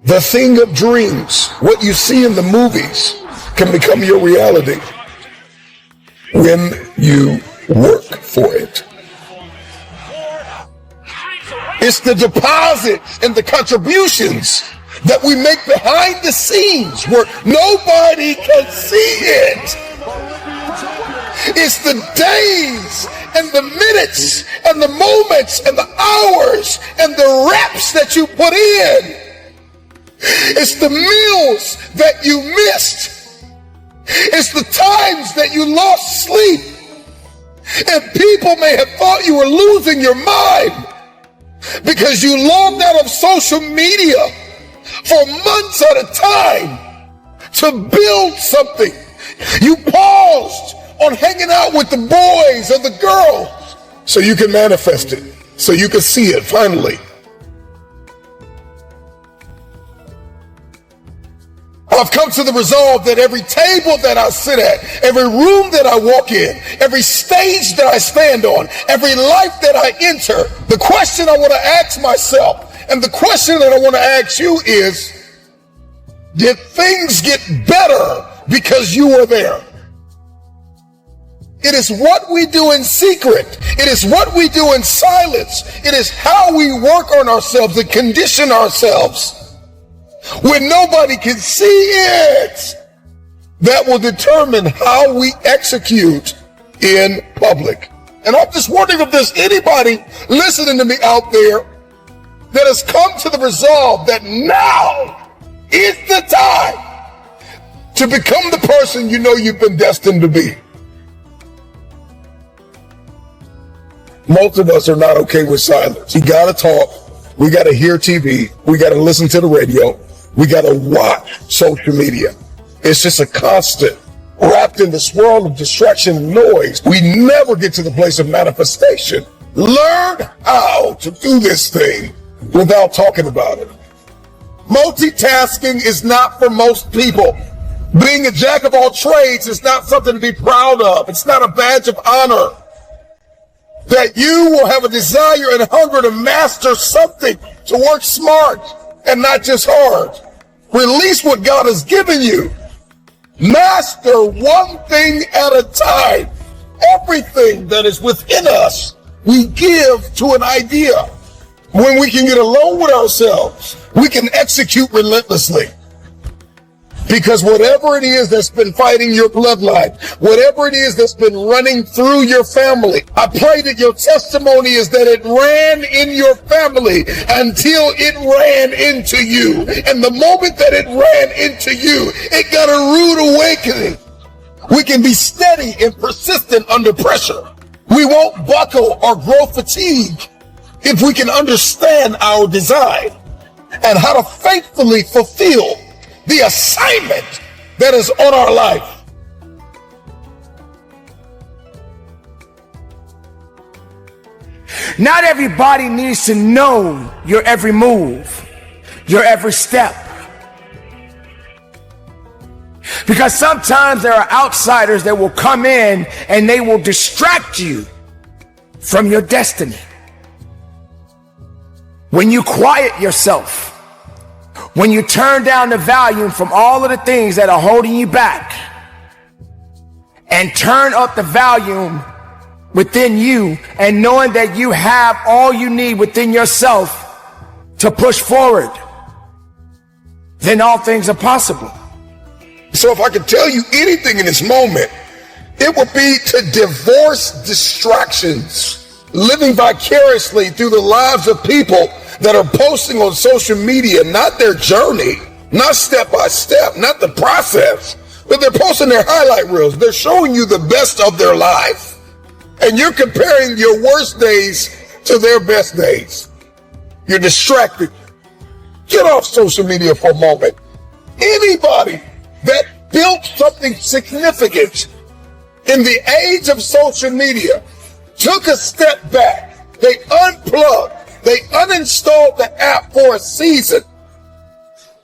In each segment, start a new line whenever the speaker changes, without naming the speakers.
The thing of dreams, what you see in the movies, can become your reality when you work for it. It's the deposits and the contributions that we make behind the scenes where nobody can see it. It's the days and the minutes and the moments and the hours and the reps that you put in. It's the meals that you missed. It's the times that you lost sleep. And people may have thought you were losing your mind because you logged out of social media for months at a time to build something. You paused on hanging out with the boys or the girls so you can manifest it, so you can see it finally. I've come to the resolve that every table that I sit at, every room that I walk in, every stage that I stand on, every life that I enter, the question I want to ask myself and the question that I want to ask you is, did things get better because you were there? It is what we do in secret. It is what we do in silence. It is how we work on ourselves and condition ourselves when nobody can see it, that will determine how we execute in public. And I'm just wondering if there's anybody listening to me out there that has come to the resolve that now is the time to become the person you know you've been destined to be. Most of us are not okay with silence. We gotta talk. We gotta hear TV. We gotta listen to the radio. We got to watch social media. It's just a constant wrapped in this world of distraction and noise. We never get to the place of manifestation. Learn how to do this thing without talking about it. Multitasking is not for most people. Being a jack of all trades is not something to be proud of. It's not a badge of honor. That you will have a desire and hunger to master something, to work smart and not just hard. Release what God has given you. Master one thing at a time. Everything that is within us, we give to an idea. When we can get alone with ourselves, we can execute relentlessly. Because whatever it is that's been fighting your bloodline, whatever it is that's been running through your family, I pray that your testimony is that it ran in your family until it ran into you. And the moment that it ran into you, it got a rude awakening. We can be steady and persistent under pressure. We won't buckle or grow fatigue if we can understand our design and how to faithfully fulfill the assignment that is on our life.
Not everybody needs to know your every move, your every step. Because sometimes there are outsiders that will come in and they will distract you from your destiny. When you quiet yourself, when you turn down the volume from all of the things that are holding you back and turn up the volume within you and knowing that you have all you need within yourself to push forward, then all things are possible.
So if I could tell you anything in this moment, it would be to divorce distractions, living vicariously through the lives of people that are posting on social media, not their journey, not step by step, not the process, but they're posting their highlight reels. They're showing you the best of their life. And you're comparing your worst days to their best days. You're distracted. Get off social media for a moment. Anybody that built something significant in the age of social media took a step back. They unplugged. They uninstalled the app for a season.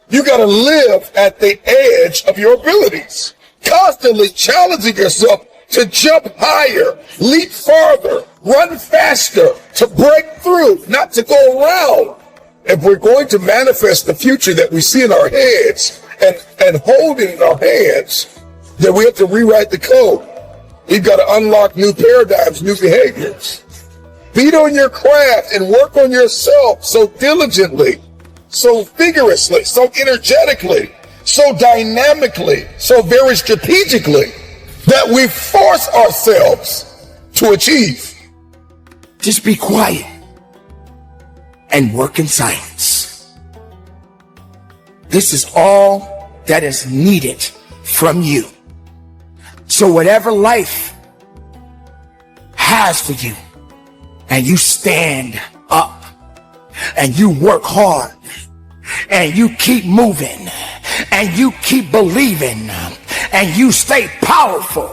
You got to live at the edge of your abilities, constantly challenging yourself to jump higher, leap farther, run faster, to break through, not to go around. If we're going to manifest the future that we see in our heads and hold it in our hands, then we have to rewrite the code. We've got to unlock new paradigms, new behaviors. Beat on your craft and work on yourself so diligently, so vigorously, so energetically, so dynamically, so very strategically that we force ourselves to achieve.
Just be quiet and work in silence. This is all that is needed from you. So whatever life has for you, and you stand up and you work hard and you keep moving and you keep believing and you stay powerful.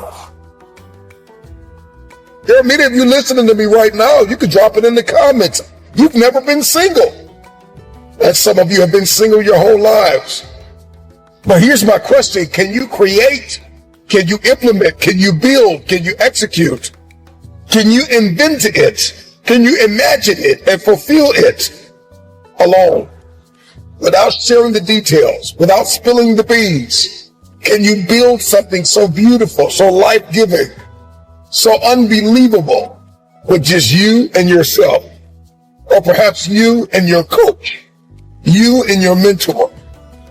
There are many of you listening to me right now. You could drop it in the comments. You've never been single. And some of you have been single your whole lives. But here's my question. Can you create? Can you implement? Can you build? Can you execute? Can you invent it? Can you imagine it and fulfill it alone without sharing the details, without spilling the beans? Can you build something so beautiful, so life-giving, so unbelievable with just you and yourself? Or perhaps you and your coach, you and your mentor,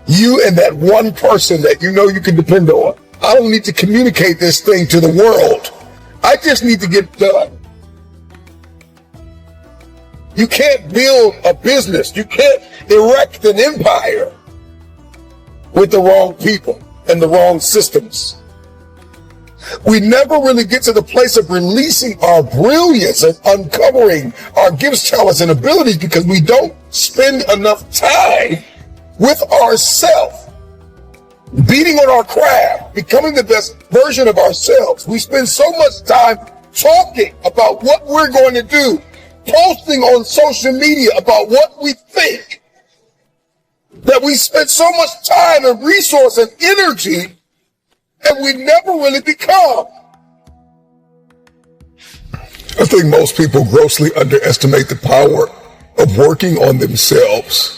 you and that one person that you know you can depend on. I don't need to communicate this thing to the world. I just need to get it done. You can't build a business. You can't erect an empire with the wrong people and the wrong systems. We never really get to the place of releasing our brilliance and uncovering our gifts, talents, and abilities because we don't spend enough time with ourselves, beating on our craft, becoming the best version of ourselves. We spend so much time talking about what we're going to do, posting on social media about what we think, that we spend so much time and resource and energy and we never really become. I think most people grossly underestimate the power of working on themselves.